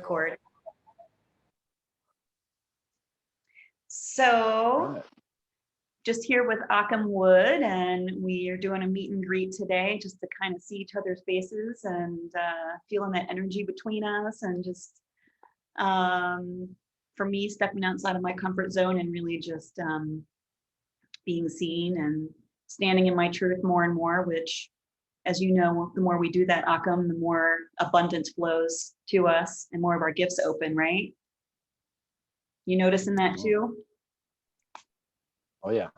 record. So just here with Occam Wood, and we are doing a meet and greet today just to kind of see each other's faces and feeling that energy between us, and just for me, stepping outside of my comfort zone and really just being seen and standing in my truth more and more, which, as you know, the more we do that, Occam, the more abundance flows to us and more of our gifts open, right? You noticing that too? Oh yeah.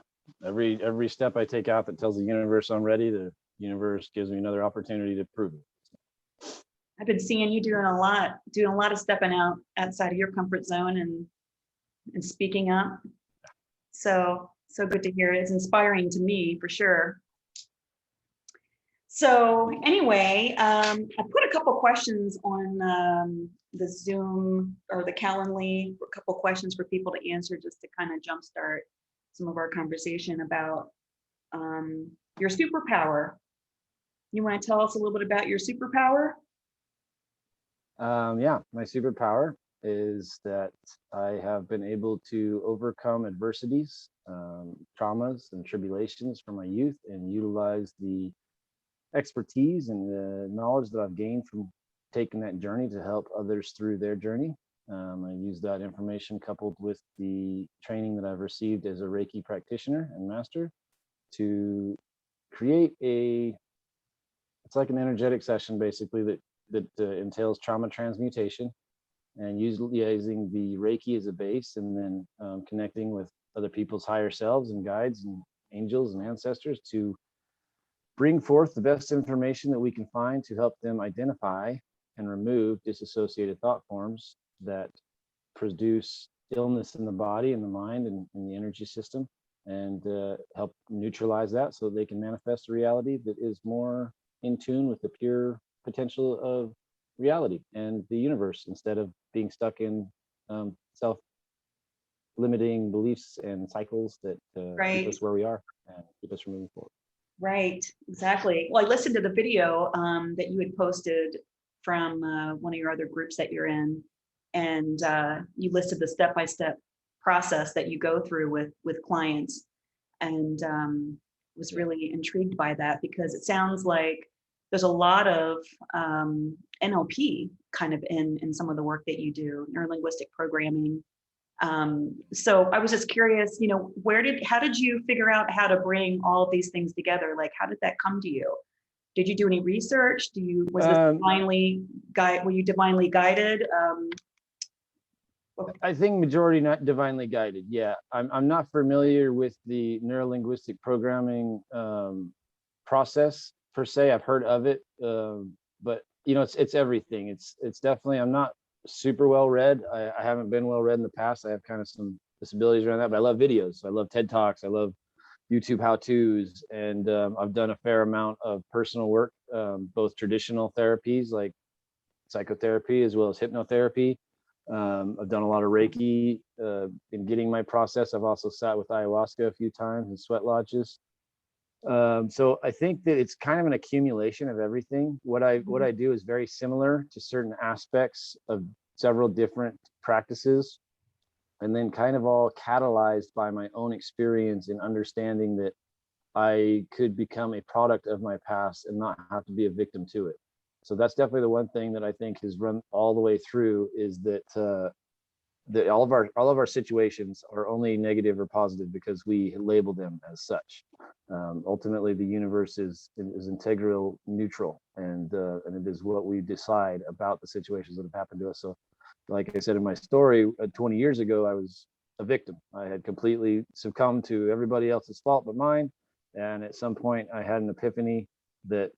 Every step I take out that tells the universe I'm ready, the universe gives me another opportunity to prove it. I've been seeing you doing a lot of stepping outside of your comfort zone and speaking up. So good to hear. It's inspiring to me for sure. So anyway, I put a couple questions on the Zoom or the Calendly, a couple questions for people to answer just to kind of jumpstart some of our conversation about your superpower. You want to tell us a little bit about your superpower? Yeah, my superpower is that I have been able to overcome adversities, traumas and tribulations from my youth, and utilize the expertise and the knowledge that I've gained from taking that journey to help others through their journey. I use that information coupled with the training that I've received as a Reiki practitioner and master to create it's like an energetic session basically that entails trauma transmutation, and utilizing the Reiki as a base, and then connecting with other people's higher selves and guides and angels and ancestors to bring forth the best information that we can find to help them identify and remove disassociated thought forms that produce illness in the body and the mind and in the energy system, and help neutralize that so they can manifest a reality that is more in tune with the pure potential of reality and the universe, instead of being stuck in self-limiting beliefs and cycles that Right. keep us where we are and keep us from moving forward. Right, exactly. Well, I listened to the video that you had posted from one of your other groups that you're in, and you listed the step-by-step process that you go through with clients, and was really intrigued by that, because it sounds like there's a lot of NLP kind of in some of the work that you do, neurolinguistic programming. So I was just curious, how did you figure out how to bring all of these things together? Like, how did that come to you? Did you do any research? Was this were you divinely guided? I think majority not divinely guided. Yeah, I'm not familiar with the neurolinguistic programming process per se. I've heard of it, but it's everything. It's definitely, I'm not super well read. I haven't been well read in the past. I have kind of some disabilities around that, but I love videos. I love TED Talks. I love YouTube how-tos, and I've done a fair amount of personal work, both traditional therapies like psychotherapy as well as hypnotherapy. I've done a lot of Reiki in getting my process. I've also sat with ayahuasca a few times in sweat lodges. So I think that it's kind of an accumulation of everything. What I do is very similar to certain aspects of several different practices, and then kind of all catalyzed by my own experience in understanding that I could become a product of my past and not have to be a victim to it. So that's definitely the one thing that I think has run all the way through, is that that all of our situations are only negative or positive because we label them as such. Ultimately, the universe is integral neutral, and it is what we decide about the situations that have happened to us. So, like I said in my story, 20 years ago, I was a victim. I had completely succumbed to everybody else's fault but mine, and at some point, I had an epiphany that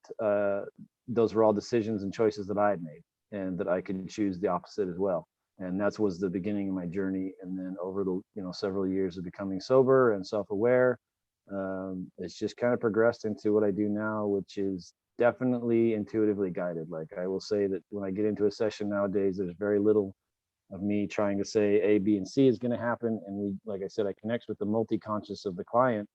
those were all decisions and choices that I had made, and that I could choose the opposite as well. And that was the beginning of my journey. And then over the several years of becoming sober and self-aware, it's just kind of progressed into what I do now, which is definitely intuitively guided. Like, I will say that when I get into a session nowadays, there's very little of me trying to say A, B, and C is going to happen. And like I said, I connect with the multi-conscious of the client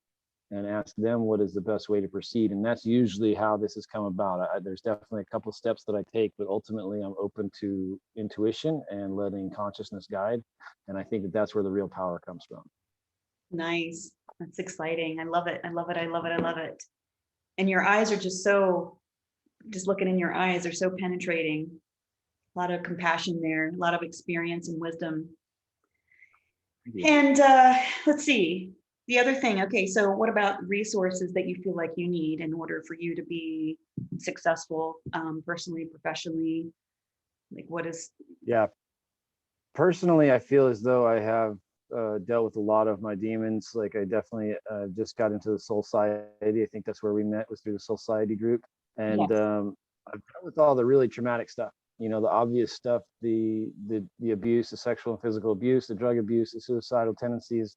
and ask them what is the best way to proceed. And that's usually how this has come about. There's definitely a couple of steps that I take, but ultimately I'm open to intuition and letting consciousness guide. And I think that that's where the real power comes from. Nice. That's exciting. I love it. I love it. I love it. I love it. And your eyes are just so, just looking in your eyes are so penetrating. A lot of compassion there, a lot of experience and wisdom. And let's see, the other thing. Okay, so what about resources that you feel like you need in order for you to be successful, personally, professionally? Like what is? Yeah. Personally, I feel as though I have dealt with a lot of my demons. Like I definitely just got into the Soul Society. I think that's where we met, was through the Soul Society group. And Yes. I've dealt with all the really traumatic stuff, you know, the obvious stuff, the abuse, the sexual and physical abuse, the drug abuse, the suicidal tendencies.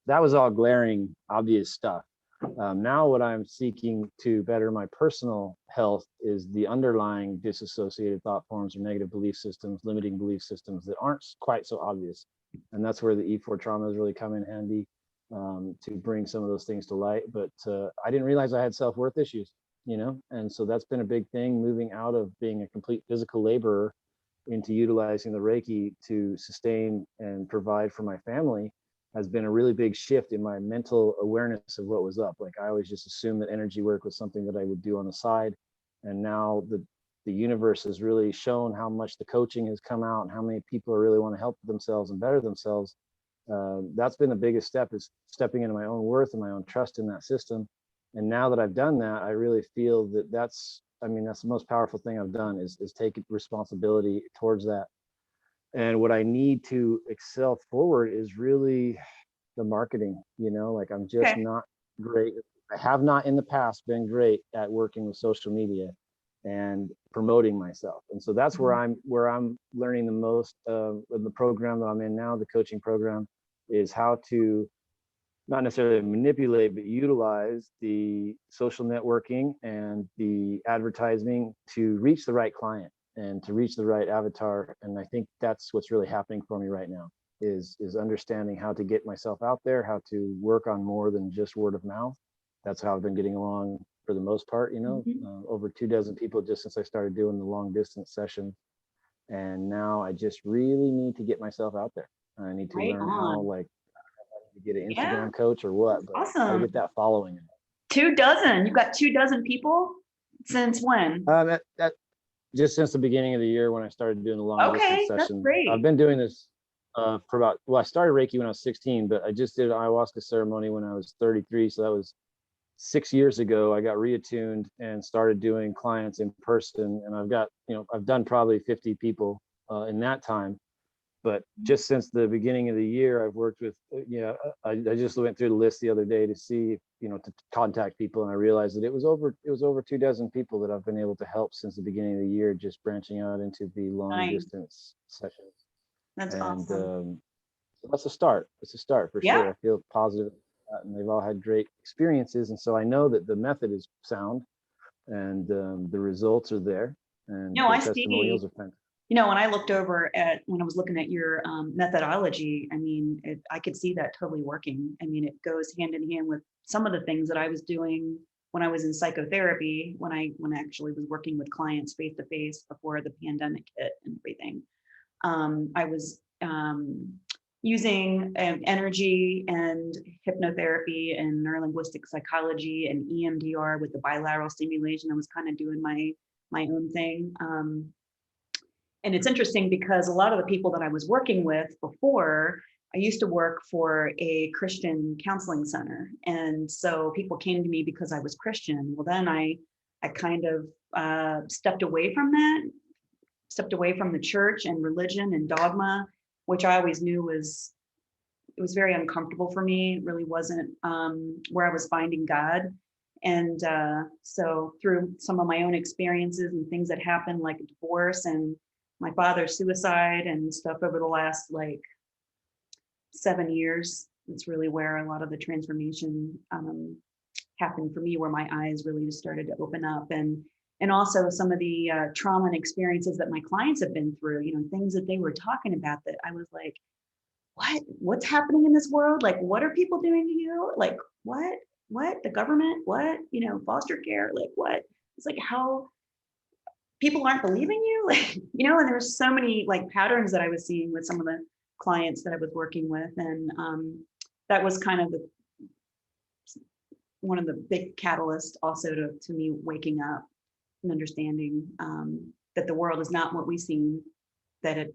That was all glaring, obvious stuff. Now what I'm seeking to better my personal health is the underlying disassociated thought forms or negative belief systems, limiting belief systems that aren't quite so obvious. And that's where the E4 traumas really come in handy, to bring some of those things to light. But I didn't realize I had self-worth issues, you know, and so that's been a big thing, moving out of being a complete physical laborer into utilizing the Reiki to sustain and provide for my family has been a really big shift in my mental awareness of what was up. Like I always just assumed that energy work was something that I would do on the side. And now the universe has really shown how much the coaching has come out and how many people really want to help themselves and better themselves. That's been the biggest step, is stepping into my own worth and my own trust in that system. And now that I've done that, I really feel that that's the most powerful thing I've done, is take responsibility towards that. And what I need to excel forward is really the marketing, you know, like I'm just Okay. not great. I have not in the past been great at working with social media and promoting myself. And so that's where I'm learning the most in the program that I'm in now, the coaching program, is how to not necessarily manipulate, but utilize the social networking and the advertising to reach the right client and to reach the right avatar. And I think that's what's really happening for me right now, is understanding how to get myself out there, how to work on more than just word of mouth. That's how I've been getting along for the most part, you know, over 24 people just since I started doing the long distance sessions. And now I just really need to get myself out there. I need to Right learn how, on. like, to get an Yeah. Instagram coach or what, but I Awesome. get that following. 24. You've got 24 people? Since when? That just since the beginning of the year when I started doing the long distance Okay, that's session. I've great. been doing this for about, well, I started Reiki when I was 16, but I just did an ayahuasca ceremony when I was 33. So that was 6 years ago. I got reattuned and started doing clients in person. And I've got, you know, I've done probably 50 people in that time. But just since the beginning of the year, I've worked with, I just went through the list the other day to see, you know, to contact people. And I realized that it was over 24 people that I've been able to help since the beginning of the year, just branching out into the long Nice. distance sessions. That's And awesome. so that's a start. It's a start for Yeah. sure. I feel positive about that, and they've all had great experiences. And so I know that the method is sound, and the results are there, and No, the I see. testimonials are fantastic. You know, when I looked over at, when I was looking at your methodology, I mean, I could see that totally working. I mean, it goes hand in hand with some of the things that I was doing when I was in psychotherapy, when I actually was working with clients face to face before the pandemic hit and everything. I was using energy and hypnotherapy and neurolinguistic psychology and EMDR with the bilateral stimulation. I was kind of doing my own thing. And it's interesting because a lot of the people that I was working with before, I used to work for a Christian counseling center. And so people came to me because I was Christian. Well, then I kind of stepped away from that, stepped away from the church and religion and dogma, which I always knew was, it was very uncomfortable for me. It really wasn't where I was finding God. And so through some of my own experiences and things that happened, like a divorce and my father's suicide and stuff over the last like 7 years, it's really where a lot of the transformation happened for me, where my eyes really just started to open up. And also some of the trauma and experiences that my clients have been through, you know, things that they were talking about that I was like, what's happening in this world? Like, what are people doing to you? Like, what? what? The government? What? Foster care? Like what? It's like how people aren't believing you, like, and there's so many like patterns that I was seeing with some of the clients that I was working with. And that was kind of one of the big catalysts also to me waking up and understanding that the world is not what we seem that it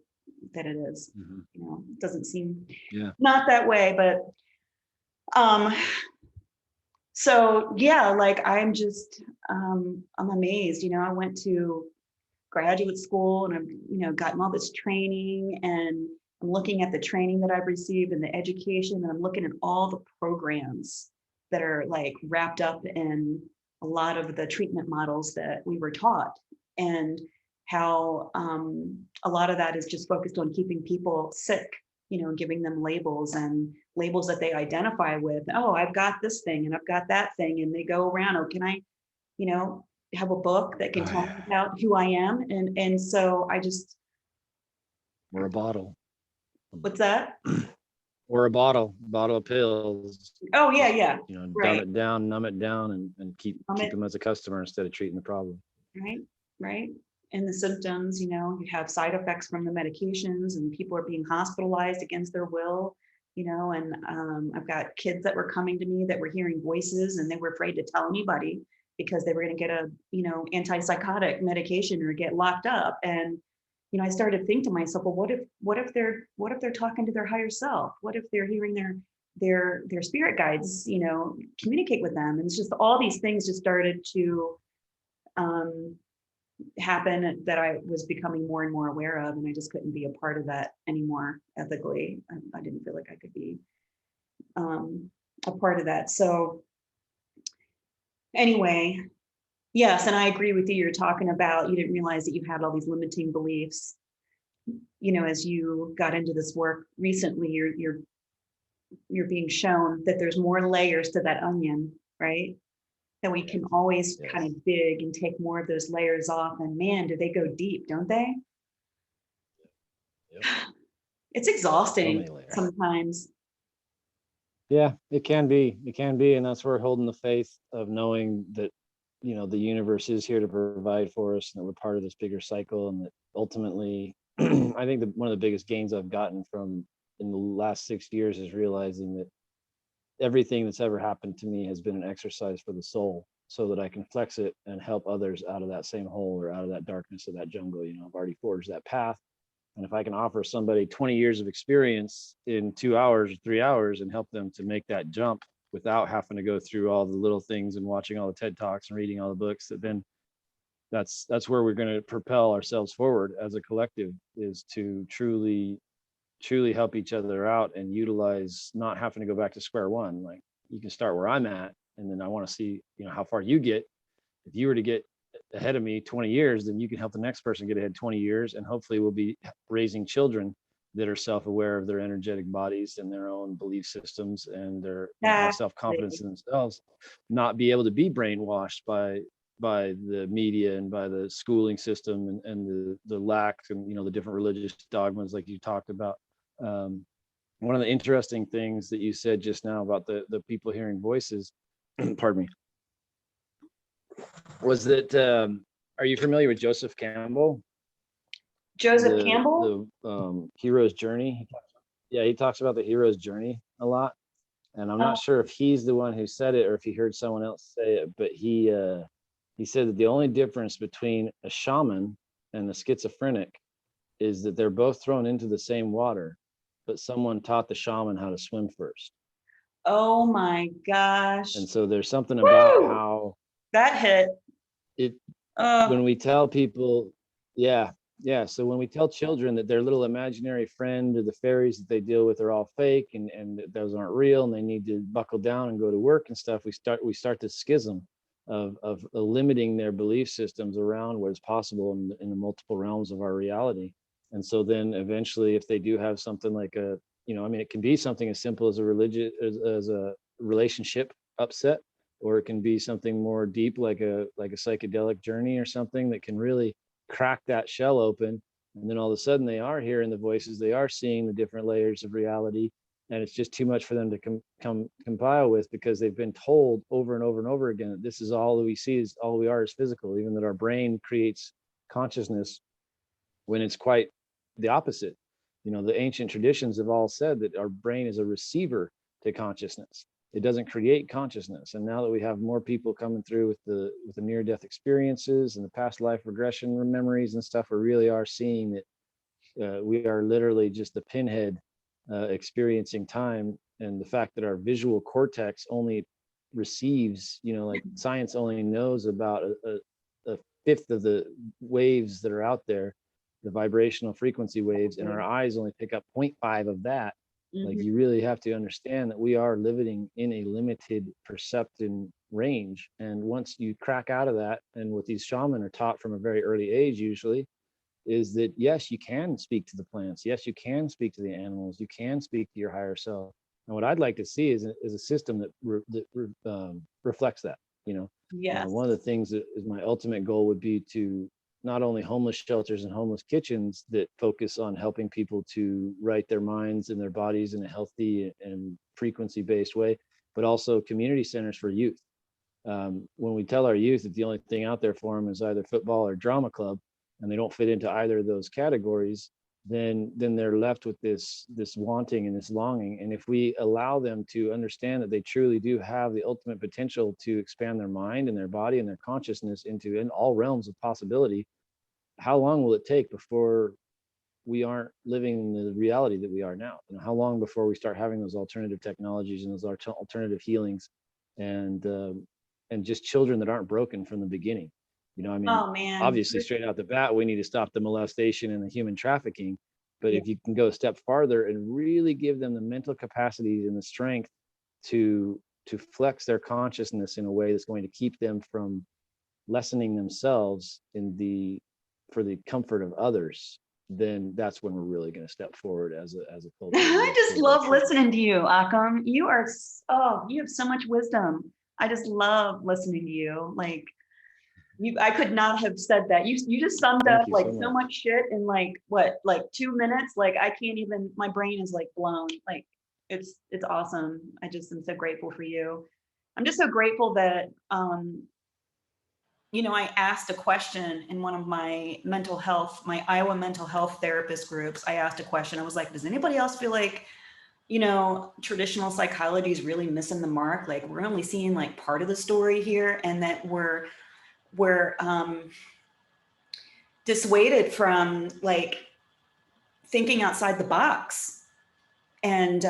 is. It doesn't seem not that way, but so yeah, like I'm just I'm amazed. I went to graduate school and I've gotten all this training, and I'm looking at the training that I've received and the education, and I'm looking at all the programs that are like wrapped up in a lot of the treatment models that we were taught, and how a lot of that is just focused on keeping people sick, giving them labels and labels that they identify with. Oh, I've got this thing and I've got that thing, and they go around. Oh, can I, have a book that can tell me about who I am? And so I just. Or a bottle. What's that? Or a bottle of pills. Oh yeah, yeah. Dumb it down, numb it down, and keep them as a customer instead of treating the problem. Right. And the symptoms, you have side effects from the medications, and people are being hospitalized against their will, and I've got kids that were coming to me that were hearing voices, and they were afraid to tell anybody because they were going to get a, antipsychotic medication or get locked up. And, I started to think to myself, well, what if they're talking to their higher self? What if they're hearing their spirit guides, communicate with them? And it's just all these things just started to happen that I was becoming more and more aware of, and I just couldn't be a part of that anymore ethically. I didn't feel like I could be a part of that. So anyway, yes, and I agree with you. You're talking about you didn't realize that you had all these limiting beliefs. As you got into this work recently, you're being shown that there's more layers to that onion, right? That we can always kind of dig and take more of those layers off. And man, do they go deep, don't they? Yep. It's exhausting sometimes. Yeah, it can be. And that's where holding the faith of knowing that, the universe is here to provide for us, and that we're part of this bigger cycle. And that ultimately, I think that one of the biggest gains I've gotten from in the last 6 years is realizing that everything that's ever happened to me has been an exercise for the soul, so that I can flex it and help others out of that same hole or out of that darkness of that jungle. I've already forged that path. And if I can offer somebody 20 years of experience in 2 hours or 3 hours and help them to make that jump without having to go through all the little things and watching all the TED Talks and reading all the books, then that's where we're going to propel ourselves forward as a collective, is to truly help each other out and utilize not having to go back to square one. Like, you can start where I'm at, and then I want to see, how far you get. If you were to get ahead of me 20 years, then you can help the next person get ahead 20 years. And hopefully we'll be raising children that are self-aware of their energetic bodies and their own belief systems, and their have self-confidence in themselves, not be able to be brainwashed by the media and by the schooling system and the lack and, the different religious dogmas like you talked about. One of the interesting things that you said just now about the people hearing voices, pardon me, was that are you familiar with Joseph Campbell? Campbell? The hero's journey. He talks about the hero's journey a lot. And I'm not sure if he's the one who said it or if he heard someone else say it, but he said that the only difference between a shaman and a schizophrenic is that they're both thrown into the same water, but someone taught the shaman how to swim first. Oh my gosh. And so there's something about how that hit it when we tell people, so when we tell children that their little imaginary friend or the fairies that they deal with are all fake and that those aren't real, and they need to buckle down and go to work and stuff, we start this schism of limiting their belief systems around what is possible in the multiple realms of our reality. And so then eventually, if they do have something like it can be something as simple as as a relationship upset, or it can be something more deep, like a psychedelic journey or something that can really crack that shell open. And then all of a sudden they are hearing the voices, they are seeing the different layers of reality, and it's just too much for them to compile with, because they've been told over and over and over again that this is all that we see, is all we are is physical, even that our brain creates consciousness, when it's quite the opposite. You know, the ancient traditions have all said that our brain is a receiver to consciousness. It doesn't create consciousness. And now that we have more people coming through with the near-death experiences and the past life regression memories and stuff, we really are seeing that we are literally just the pinhead experiencing time. And the fact that our visual cortex only receives, you know, like science only knows about a fifth of the waves that are out there, the vibrational frequency waves, and our eyes only pick up 0.5 of that. Like, you really have to understand that we are living in a limited perception range. And once you crack out of that, and what these shaman are taught from a very early age usually, is that yes, you can speak to the plants, yes, you can speak to the animals, you can speak to your higher self. And what I'd like to see is a system that reflects that, you know. Yes. One of the things that is my ultimate goal would be to not only homeless shelters and homeless kitchens that focus on helping people to right their minds and their bodies in a healthy and frequency-based way, but also community centers for youth. When we tell our youth that the only thing out there for them is either football or drama club, and they don't fit into either of those categories, then they're left with this wanting and this longing. And if we allow them to understand that they truly do have the ultimate potential to expand their mind and their body and their consciousness into in all realms of possibility, how long will it take before we aren't living in the reality that we are now? You know, how long before we start having those alternative technologies and those alternative healings, and just children that aren't broken from the beginning? You know, I mean, Oh man, obviously straight out the bat, we need to stop the molestation and the human trafficking. But if you can go a step farther and really give them the mental capacities and the strength to flex their consciousness in a way that's going to keep them from lessening themselves for the comfort of others, then that's when we're really going to step forward as a culture. I just love listening to you, Occam. You are, oh, you have so much wisdom. I just love listening to you. Like, I could not have said that. You just summed up like so much shit in like what, like 2 minutes. Like I can't even, my brain is like blown. Like it's awesome. I just am so grateful for you. I'm just so grateful that you know, I asked a question in one of my Iowa mental health therapist groups. I asked a question. I was like, does anybody else feel like, you know, traditional psychology is really missing the mark? Like we're only seeing like part of the story here, and that we're dissuaded from like thinking outside the box. And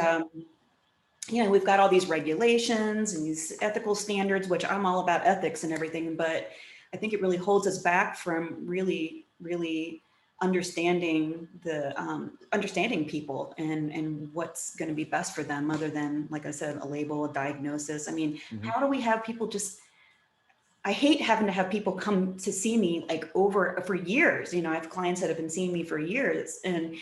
you know, we've got all these regulations and these ethical standards, which I'm all about ethics and everything, but I think it really holds us back from really understanding understanding people and what's going to be best for them, other than, like I said, a label, a diagnosis. I mean, how do we have people just, I hate having to have people come to see me like for years. You know, I have clients that have been seeing me for years. And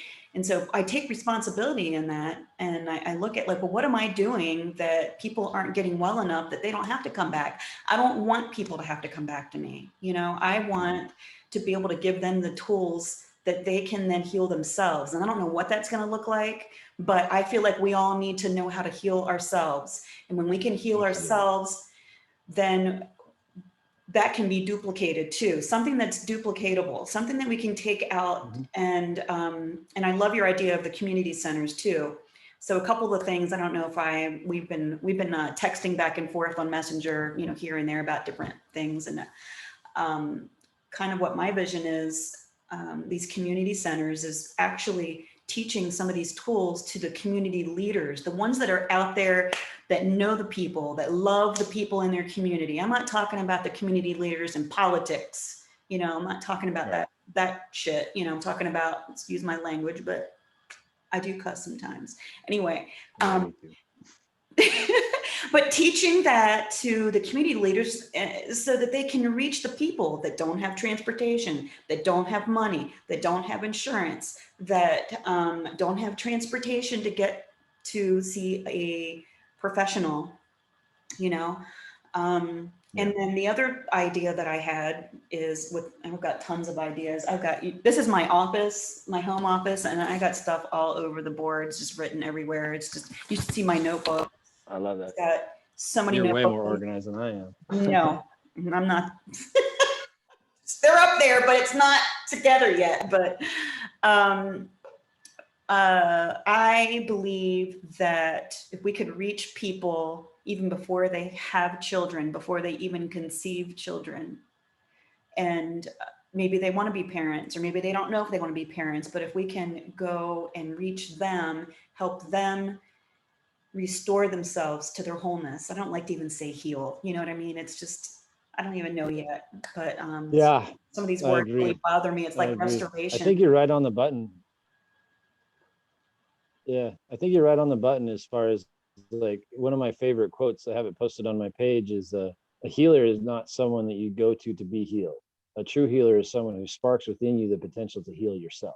so I take responsibility in that. And I look at like, well, what am I doing that people aren't getting well enough that they don't have to come back? I don't want people to have to come back to me. You know, I want to be able to give them the tools that they can then heal themselves. And I don't know what that's going to look like, but I feel like we all need to know how to heal ourselves. And when we can heal ourselves, then that can be duplicated too. Something that's duplicatable, something that we can take out. And I love your idea of the community centers too. So a couple of things, I don't know if we've been texting back and forth on Messenger, you know, here and there about different things. And kind of what my vision is, these community centers is actually teaching some of these tools to the community leaders, the ones that are out there that know the people, that love the people in their community. I'm not talking about the community leaders in politics. You know, I'm not talking about that shit. You know, I'm talking about, excuse my language, but I do cuss sometimes. Anyway, but teaching that to the community leaders so that they can reach the people that don't have transportation, that don't have money, that don't have insurance, that don't have transportation to get to see a professional, you know. And then the other idea that I had is I've got tons of ideas. This is my office, my home office, and I got stuff all over the boards, just written everywhere. It's just, you should see my notebook. I love that. It's got so many You're way notebooks. more organized than I am. No, I'm not. They're up there, but it's not together yet. But I believe that if we could reach people even before they have children, before they even conceive children, and maybe they want to be parents, or maybe they don't know if they want to be parents, but if we can go and reach them, help them restore themselves to their wholeness. I don't like to even say heal, you know what I mean? It's just, I don't even know yet, but Yeah, some of these I words agree. really bother me. It's I like agree. restoration. I think you're right on the button. Yeah, I think you're right on the button as far as, like, one of my favorite quotes, I have it posted on my page, is a healer is not someone that you go to be healed. A true healer is someone who sparks within you the potential to heal yourself.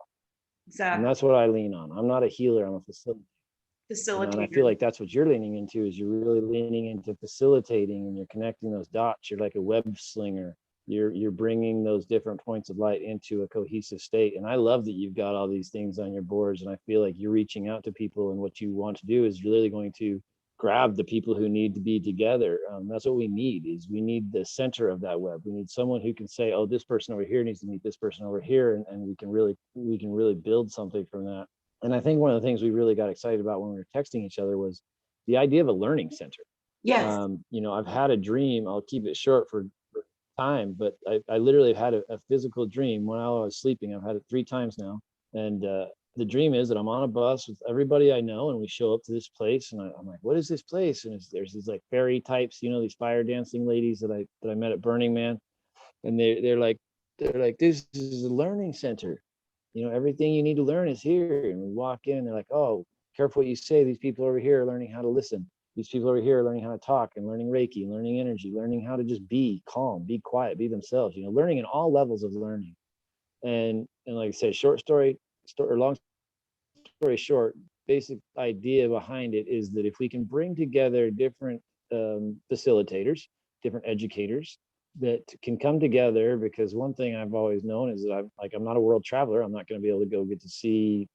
Exactly. And that's what I lean on. I'm not a healer, I'm a facilitator. And I feel like that's what you're leaning into, is you're really leaning into facilitating, and you're connecting those dots. You're like a web slinger. You're bringing those different points of light into a cohesive state. And I love that you've got all these things on your boards, and I feel like you're reaching out to people, and what you want to do is really going to grab the people who need to be together. That's what we need. Is we need the center of that web. We need someone who can say, oh, this person over here needs to meet this person over here, and we can really build something from that. And I think one of the things we really got excited about when we were texting each other was the idea of a learning center. Yes. I've had a dream. I'll keep it short for time, but I literally had a physical dream while I was sleeping. I've had it 3 times now. And the dream is that I'm on a bus with everybody I know, and we show up to this place, and I'm like, what is this place? And there's these like fairy types, these fire dancing ladies that I met at Burning Man. And they're like, this is a learning center. Everything you need to learn is here. And we walk in, and they're like, oh, careful what you say. These people over here are learning how to listen. These people over here are learning how to talk, and learning Reiki, learning energy, learning how to just be calm, be quiet, be themselves, learning in all levels of learning. And like I said, long story short, basic idea behind it is that if we can bring together different facilitators, different educators that can come together, because one thing I've always known is that I'm not a world traveler. I'm not going to be able to go get to see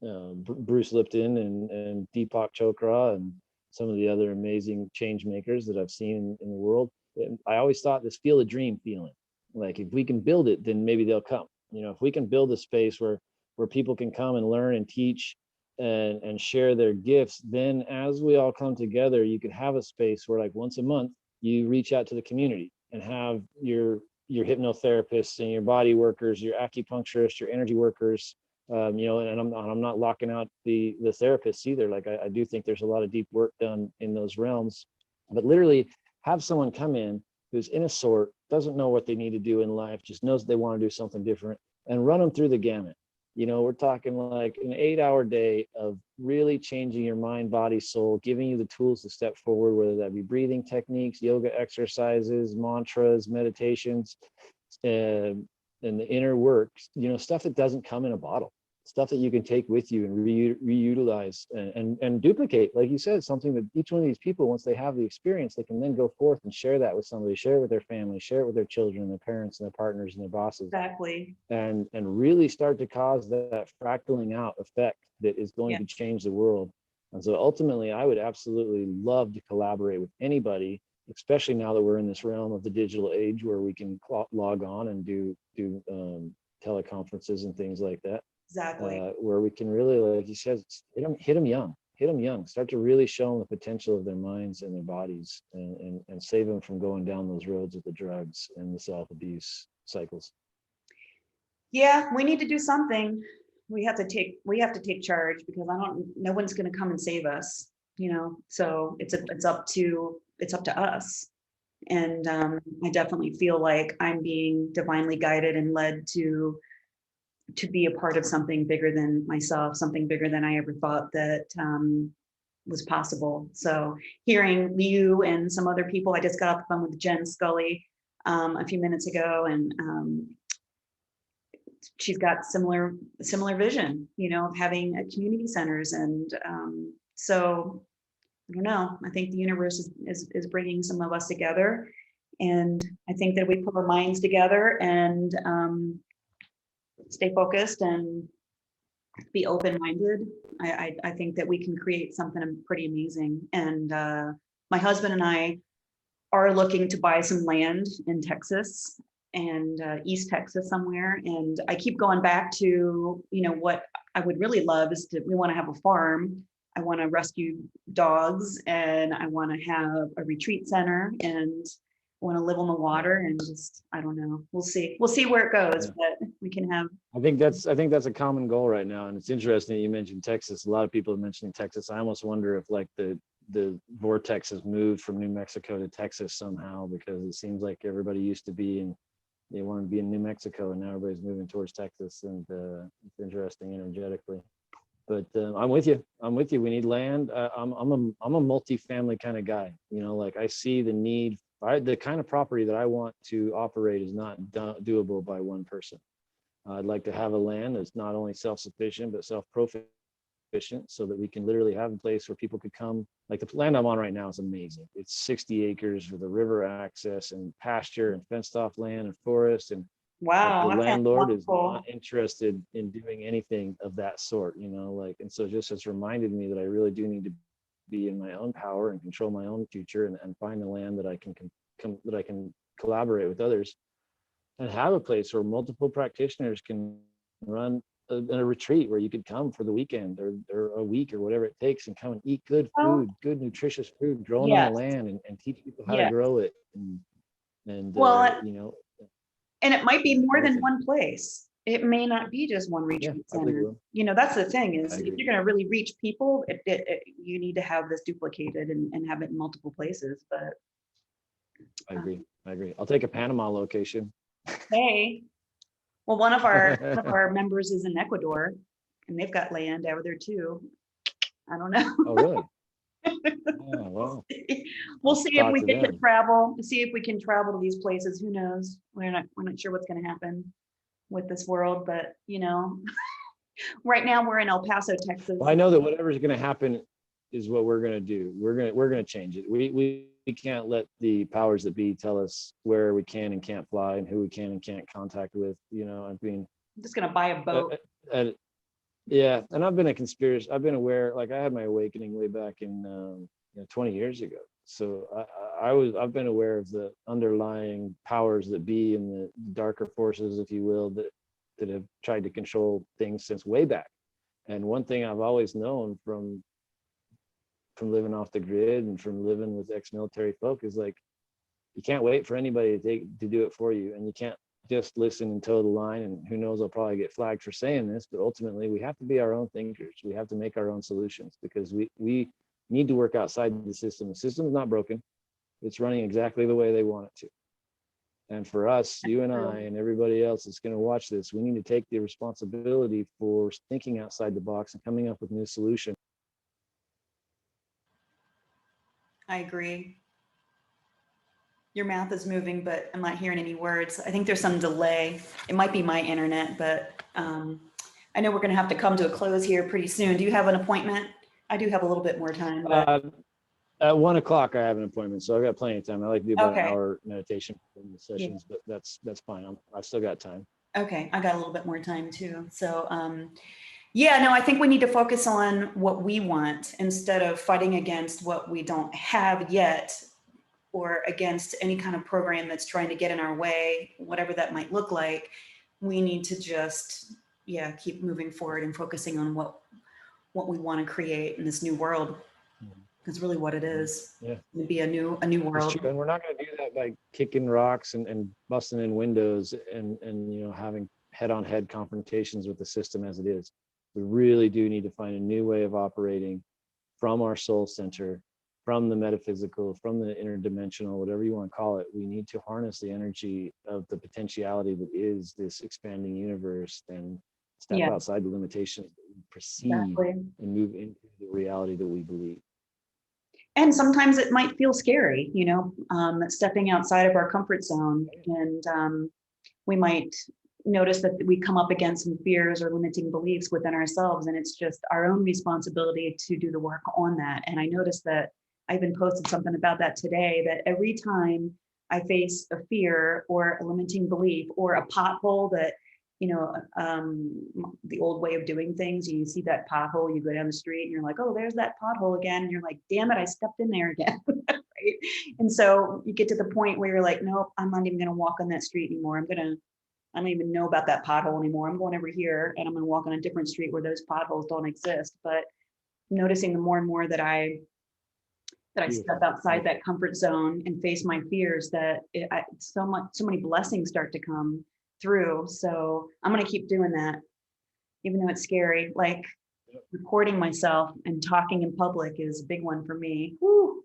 Bruce Lipton and Deepak Chopra and some of the other amazing change makers that I've seen in the world. And I always thought this feel a dream feeling, like if we can build it, then maybe they'll come. If we can build a space where people can come and learn and teach and share their gifts, then as we all come together, you could have a space where, like, once a month you reach out to the community and have your hypnotherapists and your body workers, your acupuncturists, your energy workers, and I'm not locking out the therapists either. Like, I do think there's a lot of deep work done in those realms, but literally have someone come in who's in a sort, doesn't know what they need to do in life, just knows they want to do something different, and run them through the gamut. We're talking like an 8-hour day of really changing your mind, body, soul, giving you the tools to step forward, whether that be breathing techniques, yoga exercises, mantras, meditations, and the inner work, stuff that doesn't come in a bottle, stuff that you can take with you and reutilize and duplicate. Like you said, something that each one of these people, once they have the experience, they can then go forth and share that with somebody, share it with their family, share it with their children, their parents, and their partners and their bosses. Exactly. And really start to cause that fractaling out effect that is going to change the world. And so ultimately, I would absolutely love to collaborate with anybody, especially now that we're in this realm of the digital age where we can log on and do teleconferences and things like that. Exactly. Where we can really, like you said, hit them young, start to really show them the potential of their minds and their bodies, and save them from going down those roads of the drugs and the self-abuse cycles. Yeah, we need to do something. We have to take charge, because no one's going to come and save us, so it's up to us. And I definitely feel like I'm being divinely guided and led to be a part of something bigger than myself, something bigger than I ever thought that was possible. So hearing you and some other people, I just got off the phone with Jen Scully a few minutes ago, and she's got similar vision, of having community centers. And so I don't know. I think the universe is bringing some of us together. And I think that we put our minds together and stay focused and be open-minded. I think that we can create something pretty amazing. And my husband and I are looking to buy some land in Texas and East Texas somewhere. And I keep going back to, what I would really love is we want to have a farm. I want to rescue dogs and I want to have a retreat center and I want to live on the water and just, I don't know. We'll see. We'll see where it goes, but we can have. I think that's a common goal right now. And it's interesting that you mentioned Texas. A lot of people are mentioning Texas. I almost wonder if like the vortex has moved from New Mexico to Texas somehow, because it seems like everybody used to be in, they wanted to be in New Mexico and now everybody's moving towards Texas, and it's interesting energetically. But I'm with you. We need land. I'm a multi-family kind of guy. Like I see the need. The kind of property that I want to operate is not doable by one person. I'd like to have a land that's not only self-sufficient but self-proficient, so that we can literally have a place where people could come. Like the land I'm on right now is amazing. It's 60 acres with a river access and pasture and fenced off land and forest. And wow, the landlord is wonderful. not interested in doing anything of that sort, and so just has reminded me that I really do need to be in my own power and control my own future, and find the land that I can collaborate with others and have a place where multiple practitioners can run a retreat where you could come for the weekend or a week or whatever it takes and come and eat good food, good nutritious food grown on the land, and teach people how to grow it. And and it might be more than one place. It may not be just one retreat center. That's the thing is, if you're going to really reach people, you need to have this duplicated and have it in multiple places. But I agree. I'll take a Panama location. Hey, well, one of our members is in Ecuador, and they've got land over there too. I don't know. Oh, really? Oh, wow. We'll see if we get to travel. See if we can travel to these places. Who knows? We're not sure what's going to happen with this world, but right now we're in El Paso, Texas. Well, I know that whatever's going to happen is what we're going to do. We're going to change it. We can't let the powers that be tell us where we can and can't fly and who we can and can't contact with. I'm just going to buy a boat. Yeah, and I've been aware. Like I had my awakening way back in 20 years ago. So I've been aware of the underlying powers that be and the darker forces, if you will, that have tried to control things since way back. And one thing I've always known from living off the grid and from living with ex-military folk is like, you can't wait for anybody to do it for you, and you can't just listen and toe the line. And who knows, I'll probably get flagged for saying this, but ultimately we have to be our own thinkers. We have to make our own solutions, because we need to work outside the system. The system is not broken. It's running exactly the way they want it to. And for us, you and I and everybody else that's going to watch this, we need to take the responsibility for thinking outside the box and coming up with new solutions. I agree. Your mouth is moving, but I'm not hearing any words. I think there's some delay. It might be my internet, but I know we're going to have to come to a close here pretty soon. Do you have an appointment? I do have a little bit more time. But... at 1 o'clock, I have an appointment, so I've got plenty of time. I like to do about an hour meditation in the sessions, but that's fine. I've still got time. Okay, I got a little bit more time too. So I think we need to focus on what we want instead of fighting against what we don't have yet, or against any kind of program that's trying to get in our way, whatever that might look like. We need to just keep moving forward and focusing on what we want to create in this new world. That's really what it is. Yeah, it'd be a new world. And we're not going to do that by kicking rocks and busting in windows and having head-on-head confrontations with the system as it is. We really do need to find a new way of operating from our soul center, from the metaphysical, from the interdimensional, whatever you want to call it. We need to harness the energy of the potentiality that is this expanding universe and step outside the limitations that we perceive and move into the reality that we believe. And sometimes it might feel scary, stepping outside of our comfort zone, and we might notice that we come up against some fears or limiting beliefs within ourselves, and it's just our own responsibility to do the work on that. And I noticed that I even posted something about that today, that every time I face a fear or a limiting belief or a pothole that, you know, the old way of doing things, you see that pothole, you go down the street and you're like, oh, there's that pothole again. And you're like, damn it, I stepped in there again. Right? And so you get to the point where you're like, nope, I'm not even going to walk on that street anymore. I don't even know about that pothole anymore. I'm going over here and I'm going to walk on a different street where those potholes don't exist. But noticing the more and more that I step outside that comfort zone and face my fears, that so many blessings start to come through. So I'm going to keep doing that, even though it's scary. Like recording myself and talking in public is a big one for me. Woo.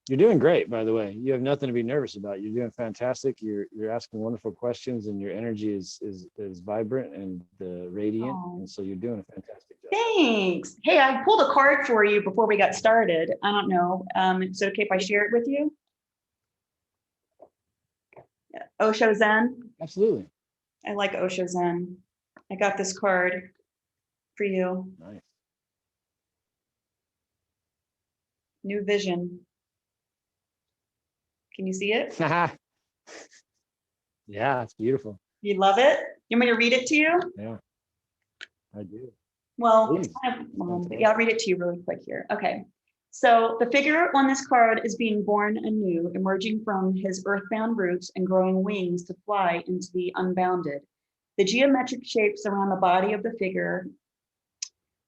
You're doing great, by the way. You have nothing to be nervous about. You're doing fantastic. You're asking wonderful questions, and your energy is vibrant and radiant. Oh. And so you're doing a fantastic job. Thanks. Hey, I pulled a card for you before we got started. I don't know. Is it okay if I share it with you? Osho Zen. Absolutely. I like Osho Zen. I got this card for you. Nice. New vision. Can you see it? Yeah, it's beautiful. You love it? You want me to read it to you? Yeah, I do. Well, yeah, I'll read it to you really quick here. Okay. So the figure on this card is being born anew, emerging from his earthbound roots and growing wings to fly into the unbounded. The geometric shapes around the body of the figure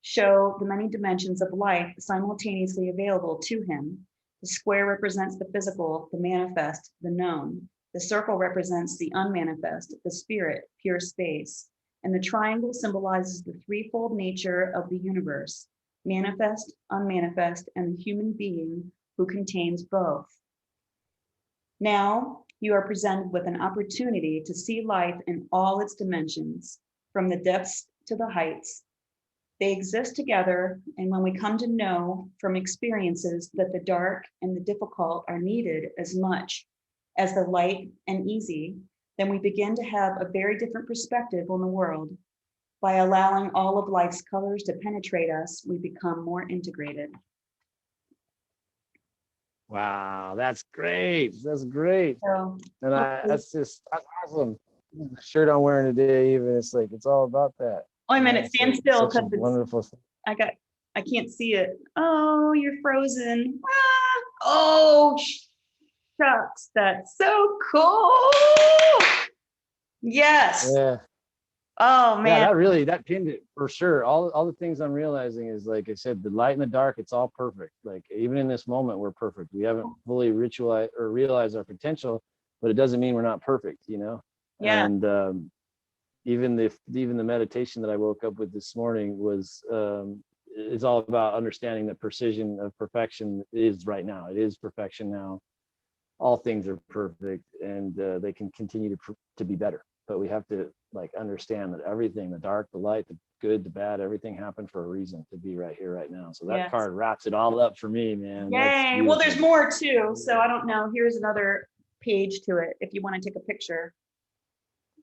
show the many dimensions of life simultaneously available to him. The square represents the physical, the manifest, the known. The circle represents the unmanifest, the spirit, pure space. And the triangle symbolizes the threefold nature of the universe: manifest, unmanifest, and the human being who contains both. Now, you are presented with an opportunity to see life in all its dimensions, from the depths to the heights. They exist together, and when we come to know from experiences that the dark and the difficult are needed as much as the light and easy, then we begin to have a very different perspective on the world. By allowing all of life's colors to penetrate us, we become more integrated. Wow, that's great. That's great. So, and that's awesome. The shirt I'm wearing today, even, it's like, it's all about that. Oh, a minute, stand still, because it's wonderful. I can't see it. Oh, you're frozen. Ah, oh, shucks, that's so cool. Yes. Yeah. Oh man. Yeah, that pinned it for sure. All the things I'm realizing is, like I said, the light and the dark, it's all perfect. Like even in this moment, we're perfect. We haven't fully ritualized or realized our potential, but it doesn't mean we're not perfect, you know? Yeah. And even the meditation that I woke up with this morning was it's all about understanding that precision of perfection is right now. It is perfection now. All things are perfect, and they can continue to be better. But we have to understand that everything, the dark, the light, the good, the bad, everything happened for a reason to be right here, right now. So that card wraps it all up for me, man. Yay. Well, there's more too. So I don't know. Here's another page to it if you want to take a picture.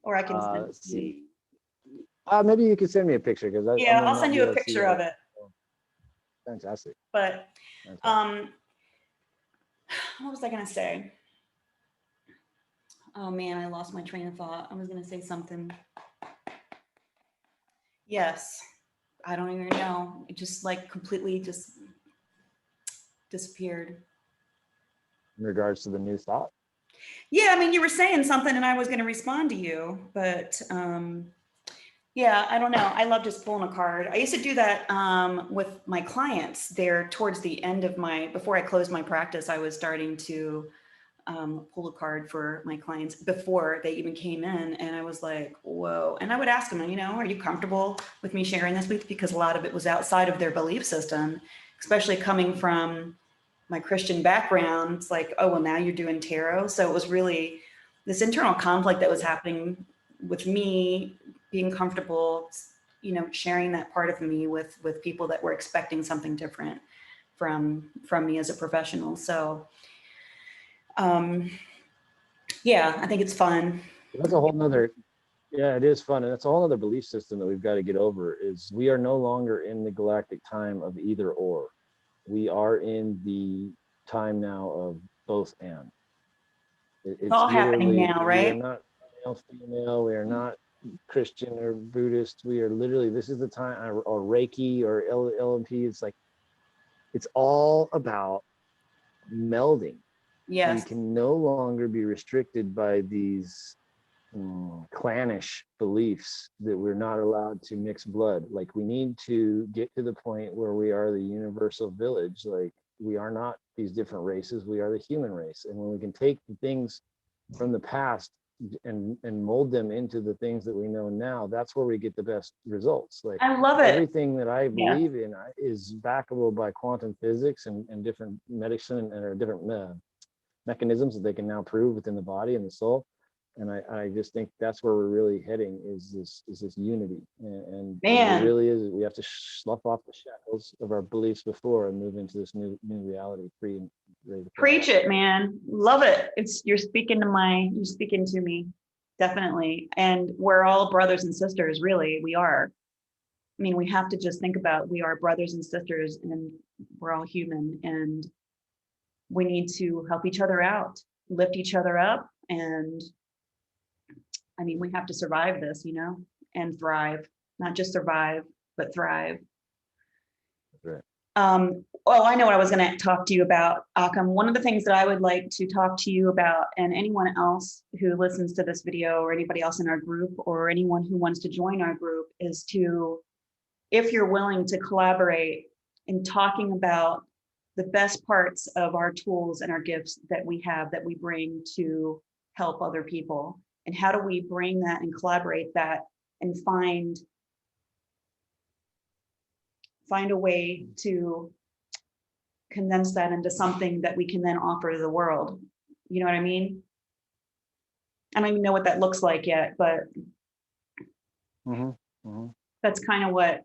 Or I can send let's see. Maybe you can send me a picture, because I'll send you a picture of it. Fantastic. But what was I gonna say? Oh man, I lost my train of thought. I was gonna say something. Yes, I don't even know. It just completely just disappeared. In regards to the new thought? Yeah, I mean, you were saying something and I was gonna respond to you, but yeah, I don't know. I love just pulling a card. I used to do that with my clients. There towards the end of before I closed my practice, I was starting to pull a card for my clients before they even came in. And I was like, whoa. And I would ask them, are you comfortable with me sharing this with you? Because a lot of it was outside of their belief system, especially coming from my Christian background. It's like, oh, well, now you're doing tarot. So it was really this internal conflict that was happening with me being comfortable, sharing that part of me with people that were expecting something different from me as a professional. So yeah, I think it's fun. That's a whole nother Yeah, it is fun. And that's a whole other belief system that we've got to get over is we are no longer in the galactic time of either or. We are in the time now of both and. It's It's all happening literally, now, we are right? not male, female, we are not Christian or Buddhist. We are literally, this is the time, or Reiki or LMP. It's like, it's all about melding. We Yes. can no longer be restricted by these clannish beliefs that we're not allowed to mix blood. Like, we need to get to the point where we are the universal village. Like, we are not these different races, we are the human race. And when we can take the things from the past and mold them into the things that we know now, that's where we get the best results. Like, I love it. everything that I Yeah. believe in is backable by quantum physics and different medicine and different mechanisms that they can now prove within the body and the soul. And I just think that's where we're really heading, is this unity. And it Man, really is, we have to slough off the shackles of our beliefs before and move into this new reality, free and ready to fly. preach it, man. Love it. You're speaking to me. Definitely. And we're all brothers and sisters, really. We are. I mean, we have to just think about, we are brothers and sisters, and we're all human, and we need to help each other out, lift each other up. And I mean, we have to survive this, and thrive, not just survive, but thrive. Right. Well, I know what I was going to talk to you about, Occam. One of the things that I would like to talk to you about, and anyone else who listens to this video, or anybody else in our group, or anyone who wants to join our group, is to, if you're willing to collaborate in talking about the best parts of our tools and our gifts that we have, that we bring to help other people. And how do we bring that and collaborate that and find a way to condense that into something that we can then offer to the world. You know what I mean? I don't even know what that looks like yet, but that's kind of what.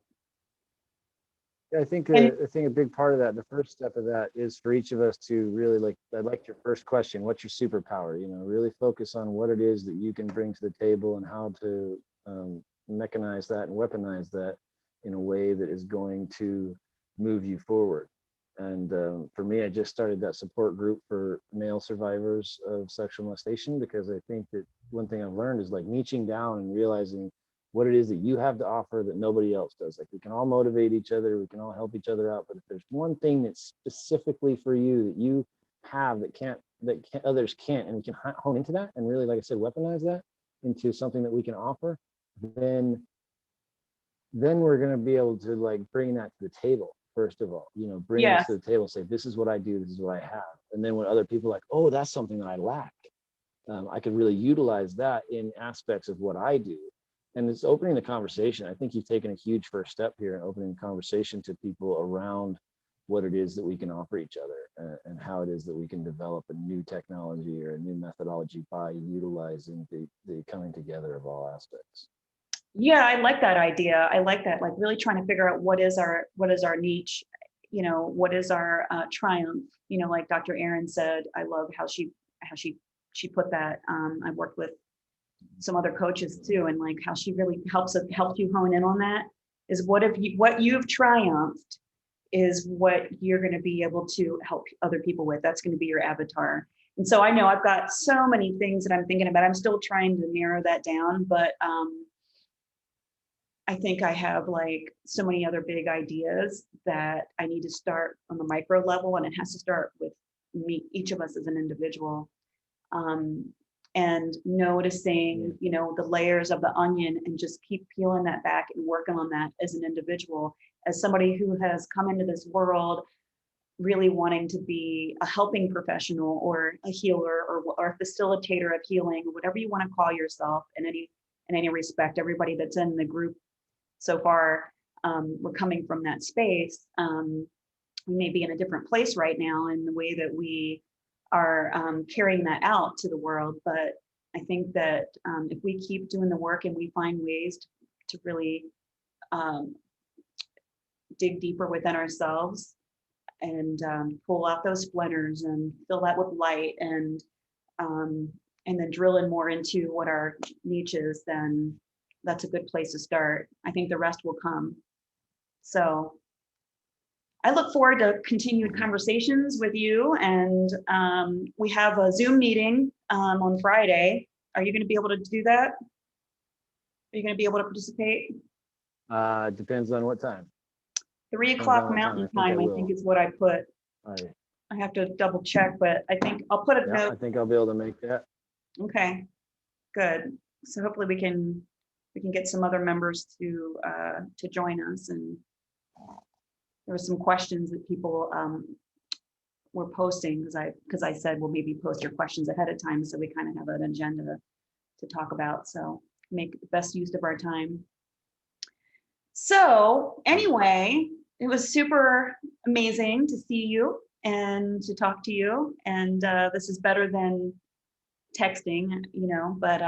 I think a big part of that, the first step of that, is for each of us to really, like, I like your first question, what's your superpower? Really focus on what it is that you can bring to the table and how to mechanize that and weaponize that in a way that is going to move you forward. And for me, I just started that support group for male survivors of sexual molestation, because I think that one thing I've learned is, like, niching down and realizing what it is that you have to offer that nobody else does. Like, we can all motivate each other, we can all help each other out, but if there's one thing that's specifically for you that you have that others can't, and we can hone into that and really, like I said, weaponize that into something that we can offer, then we're going to be able to, like, bring that to the table. First of all, bring it to the table, say, this is what I do, this is what I have. And then when other people are like, oh, that's something that I lack, I could really utilize that in aspects of what I do. And it's opening the conversation. I think you've taken a huge first step here in opening the conversation to people around what it is that we can offer each other, and how it is that we can develop a new technology or a new methodology by utilizing the coming together of all aspects. Yeah, I like that idea. I like that, like, really trying to figure out what is our niche, what is our triumph, like Dr. Aaron said. I love how she put that. I've worked with some other coaches too, and like how she really helped you hone in on that, is what you've triumphed is what you're going to be able to help other people with. That's going to be your avatar. And so I know I've got so many things that I'm thinking about. I'm still trying to narrow that down, but I think I have, like, so many other big ideas that I need to start on the micro level, and it has to start with me, each of us as an individual. And noticing, the layers of the onion, and just keep peeling that back and working on that as an individual, as somebody who has come into this world really wanting to be a helping professional, or a healer, or a facilitator of healing, whatever you want to call yourself, in any respect. Everybody that's in the group so far, we're coming from that space. We may be in a different place right now in the way that we are carrying that out to the world. But I think that if we keep doing the work and we find ways to really dig deeper within ourselves, and pull out those splinters and fill that with light, and and then drill in more into what our niche is, then that's a good place to start. I think the rest will come. So I look forward to continued conversations with you, and we have a Zoom meeting on Friday. Are you going to be able to do that? Are you going to be able to participate? Depends on what time. 3 Depends on o'clock what Mountain I Time, I will. think is what I put. All right. I have to double check, but I think I'll put a Yeah, note. I think I'll be able to make that. Okay, good. So hopefully we can get some other members to join us. And there were some questions that people were posting, because I said, well, maybe post your questions ahead of time, so we kind of have an agenda to talk about. So make the best use of our time. So anyway, it was super amazing to see you and to talk to you. And this is better than texting, you know, but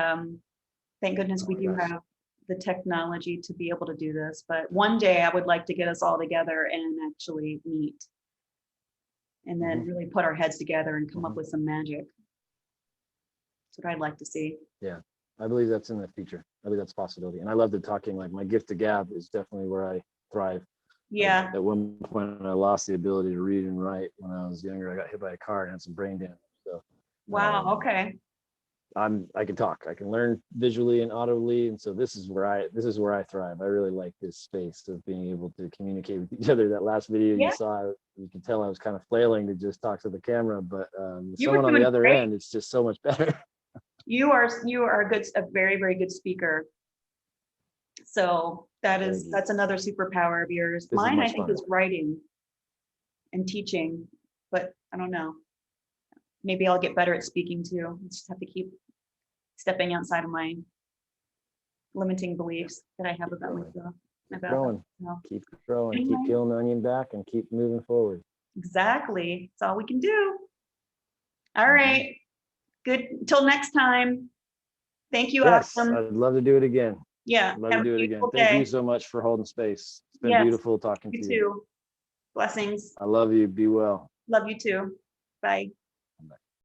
thank goodness we do have the technology to be able to do this. But one day I would like to get us all together and actually meet, and then really put our heads together and come up with some magic. That's what I'd like to see. Yeah, I believe that's in the future. I believe that's a possibility. And I love the talking. Like, my gift to gab is definitely where I thrive. Yeah. At one point, I lost the ability to read and write when I was younger. I got hit by a car and had some brain damage. So Wow. Okay. I can talk. I can learn visually and audibly, and so this is where I thrive. I really like this space of being able to communicate with each other. That last video you saw, you can tell I was kind of flailing to just talk to the camera, but someone on the other end, it's just so much better. You are a very, very good speaker. So that's another superpower of yours. Mine, I think, is writing and teaching, but I don't know. Maybe I'll get better at speaking too. I just have to keep stepping outside of my limiting beliefs that I have about myself. Keep growing, keep peeling the onion back, and keep moving forward. Exactly. That's all we can do. All right. Good. Till next time. Thank you, Yes, Occam. I'd love to do it again. Yeah. I'd love to do it again. Thank you so much for holding space. It's been beautiful talking to you. You too. Blessings. I love you. Be well. Love you too. Bye.